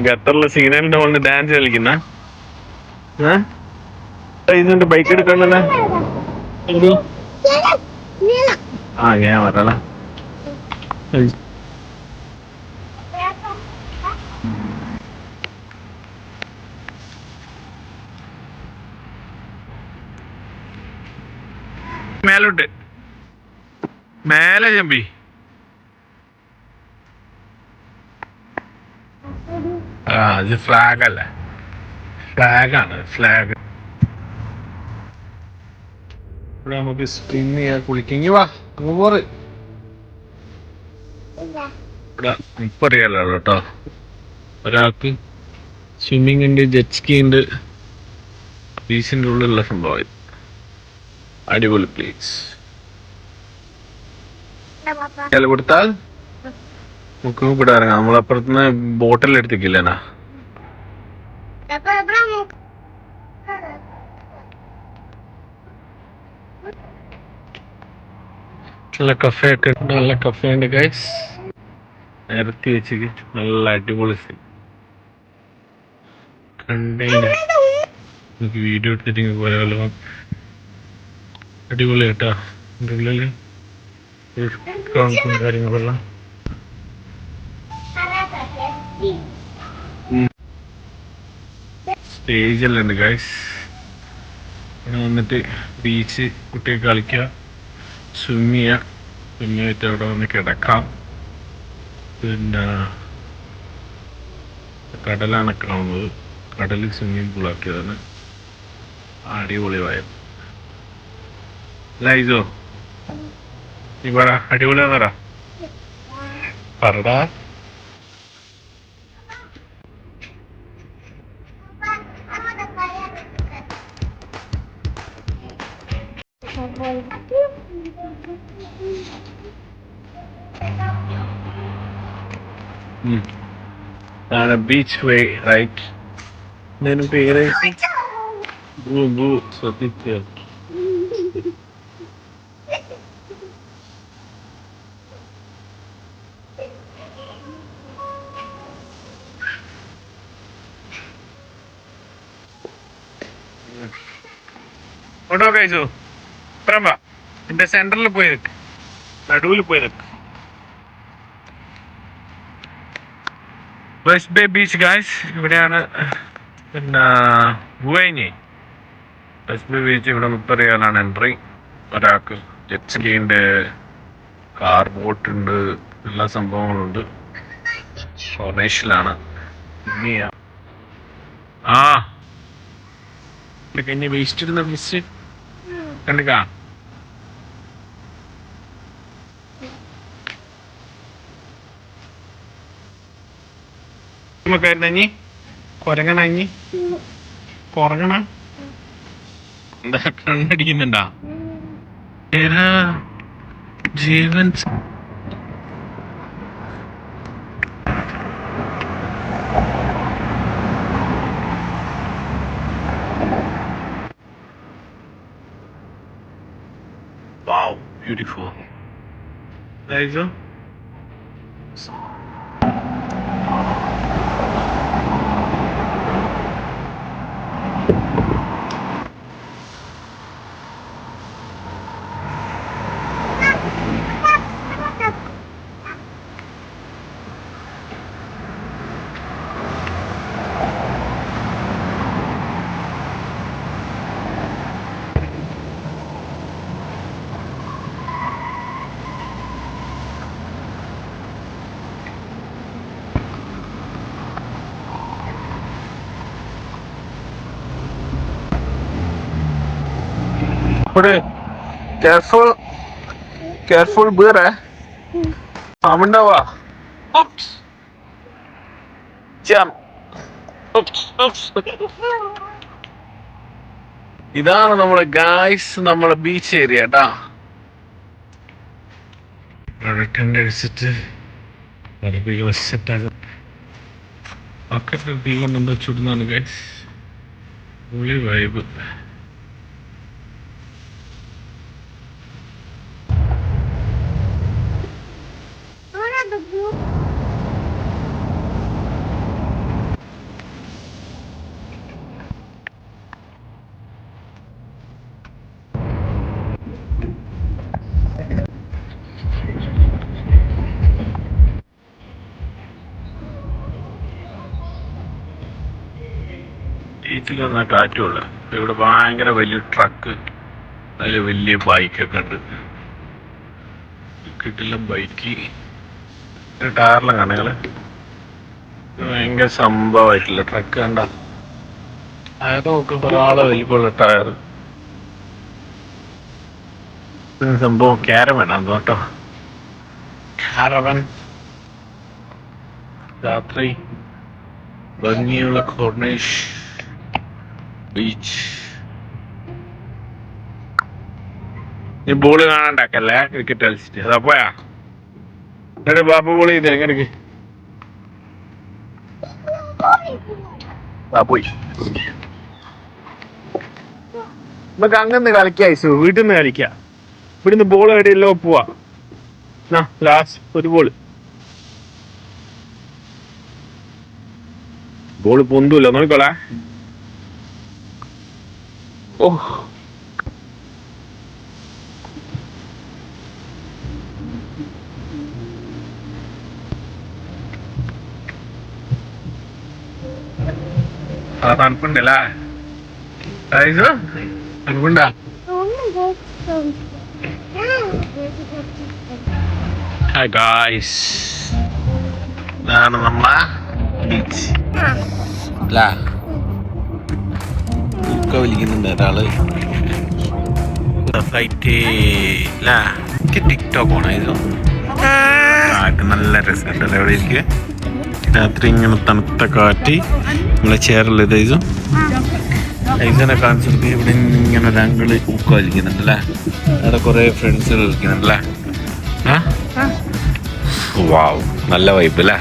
ഖത്തറിലെ സീനലിന്റെ മുകളിൽ ഡാൻസ് കളിക്കുന്ന ഇതുണ്ട് ബൈക്ക് എടുക്കണ്ടല്ലേ ഞാൻ വരാള മേലോട്ട് മേലെ ചമ്പി അത് ഫ്ലാഗ് അല്ലേ ഫ്ലാഗാണ് ഫ്ലാഗ് ഇവിടെ നമുക്ക് സ്പിൻ ചെയ്യാൻ കുളിക്കെങ്കി വാ അങ്ങ് പോറ് ഇവിടെ ഇപ്പൊ അറിയാലോ കേട്ടോ ഒരാൾക്ക് സ്വിമ്മിങ് ഉണ്ട് ജെറ്റ് സ്കീ ഉണ്ട് ബീച്ചിന്റെ ഉള്ളിലുള്ള സംഭവം അടിപൊളി പ്ലേസ് കൊടുത്താൽ മുക്ക് ഇവിടെ ഇറങ്ങാം നമ്മളപ്പുറത്തുനിന്ന് ബോട്ടിൽ എടുത്തിക്കില്ലനാ നല്ല കഫേ ഒക്കെ നല്ല കഫേ ഉണ്ട് ഗൈസ് നിരത്തി വെച്ച് നല്ല അടിപൊളി കണ്ടെയ്നർ നമുക്ക് വീഡിയോ എടുത്തിട്ട് പോയാലോ അടിപൊളി കേട്ടാ എൻ്റെ ഉള്ളില് കാര്യങ്ങളെല്ലാം സ്റ്റേജെല്ലാം ഉണ്ട് ഗൈസ് ഇവിടെ വന്നിട്ട് ബീച്ച് കുട്ടികൾ കളിക്കുക സ്വിമ്മ് ചെയ്യുക സ്വിമ്മ് ചെയ്തിട്ട് അവിടെ വന്ന് കിടക്കാം പിന്നെ കടലാണ് കാണുന്നത് കടലിൽ സ്വിമ്മിങ് പൂളാക്കിയതാണ് അടിപൊളി വായം ലൈസോ നീ പറ അടിപൊളിയാന്ന് പറടാ ബീച്ച് വേ റൈറ്റ് నేను പേര് ബൂ ശ്രദ്ധിക്കുക ഓട്ടോ കഴിച്ചു ഇപ്പറം വാ എന്റെ സെന്ററിൽ പോയി നിൽക്ക് നടുവിൽ പോയി നിൽക്ക് വെസ്റ്റ് ബേ ബീച്ച് ഗായ്സ് ഇവിടെയാണ് പിന്നെ ബുവൈനി വെസ്റ്റ് ബേ ബീച്ച് ഇവിടെ 30 റിയാലാണ് എൻട്രി ഒരാൾക്ക് ജെറ്റ് സ്കീ ഉണ്ട് കാർ ബോട്ട് ഉണ്ട് എല്ലാ സംഭവങ്ങളുണ്ട് ഫോർമേഷനിലാണ് കഴിഞ്ഞ വേസ്റ്റ് ഇടുന്ന മിസ് കണ്ടുകാ ഞ്ഞി കൊരങ്ങണ കൊറങ്ങണ എന്താ കണ്ണടിക്കുന്നുണ്ടാ ജീവൻ Wow, beautiful. There you go. Careful beer പാമ്പുണ്ടാവാ ഇതാണ് നമ്മളെ ഗായ്സ് നമ്മളെ ബീച്ച് ഏരിയ കേട്ടാ ടെന്റ് അടിച്ചിട്ട് ഒക്കെ തീ കൊണ്ടെന്താ ചുടുന്നാണ് ഗായ്സ് പുള്ളി വൈബ് ബീച്ചിൽ നിന്നാ കാറ്റുള്ള. ഇവിടെ ഭയങ്കര വലിയ ട്രക്ക്, അതിൽ വലിയ ബൈക്കൊക്കെ ഉണ്ട്. കിട്ടില്ല ബൈക്ക് ടയറിലും കണകള് ഭയങ്കര സംഭവമായിട്ടില്ല. ട്രക്ക് കണ്ട ടയർ നോക്ക്, ഒരാളെ വലിപ്പമുള്ള ടയർ. സംഭവം ക്യാരവൻ ആണ് കേട്ടോ. കാരവൻ രാത്രി ഭംഗിയുള്ള കോർണിഷ് ബീച്ച്. നീ ബോള് കാണാണ്ടാക്കല്ലേ ക്രിക്കറ്റ് കളിച്ചിട്ട്. അതാ പോയാ എന്നിട്ട് ബാബു ബോൾ ചെയ്ത് എങ്ങനെയൊക്കെ പോയി. നമുക്ക് അങ്ങനെ കളിക്കാം ഐസു, വീട്ടിൽ നിന്ന് കളിക്കാം. ഇവിടുന്ന് ബോൾ എവിടെയല്ലോ പോവാ. ലാസ്റ്റ് ഒരു ബോള് പൊന്തൂല്ല, നോക്കിക്കോളെ. ഓ തണുപ്പുണ്ടല്ലേ തണുപ്പുണ്ടാ? ഹായ് ഗായ്സ്, ഇതാണ് നമ്മളെ ബീച്ച് അല്ലേ. ഉക്ക വലിക്കുന്നുണ്ട് ഒരാള്. ടിക്ടോക്ക് ഓണ ഇത് കാറ്റ് നല്ല രസമുണ്ടല്ലോ. എവിടെ ഇരിക്കുക രാത്രി ഇങ്ങനെ തണുത്ത കാറ്റ് നമ്മളെ ചേറല്ലേ ഇത്. ഇതിനെ കാണിച്ചിട്ട് ഇവിടെ ഇങ്ങനെ ഒരു അങ്കിള് ഉക്ക വലിക്കുന്നുണ്ടല്ലേ. അവിടെ കുറെ ഫ്രണ്ട്സുകൾ കളിക്കുന്നുണ്ടല്ലേ. വാവ്, നല്ല വൈബ് അല്ലേ.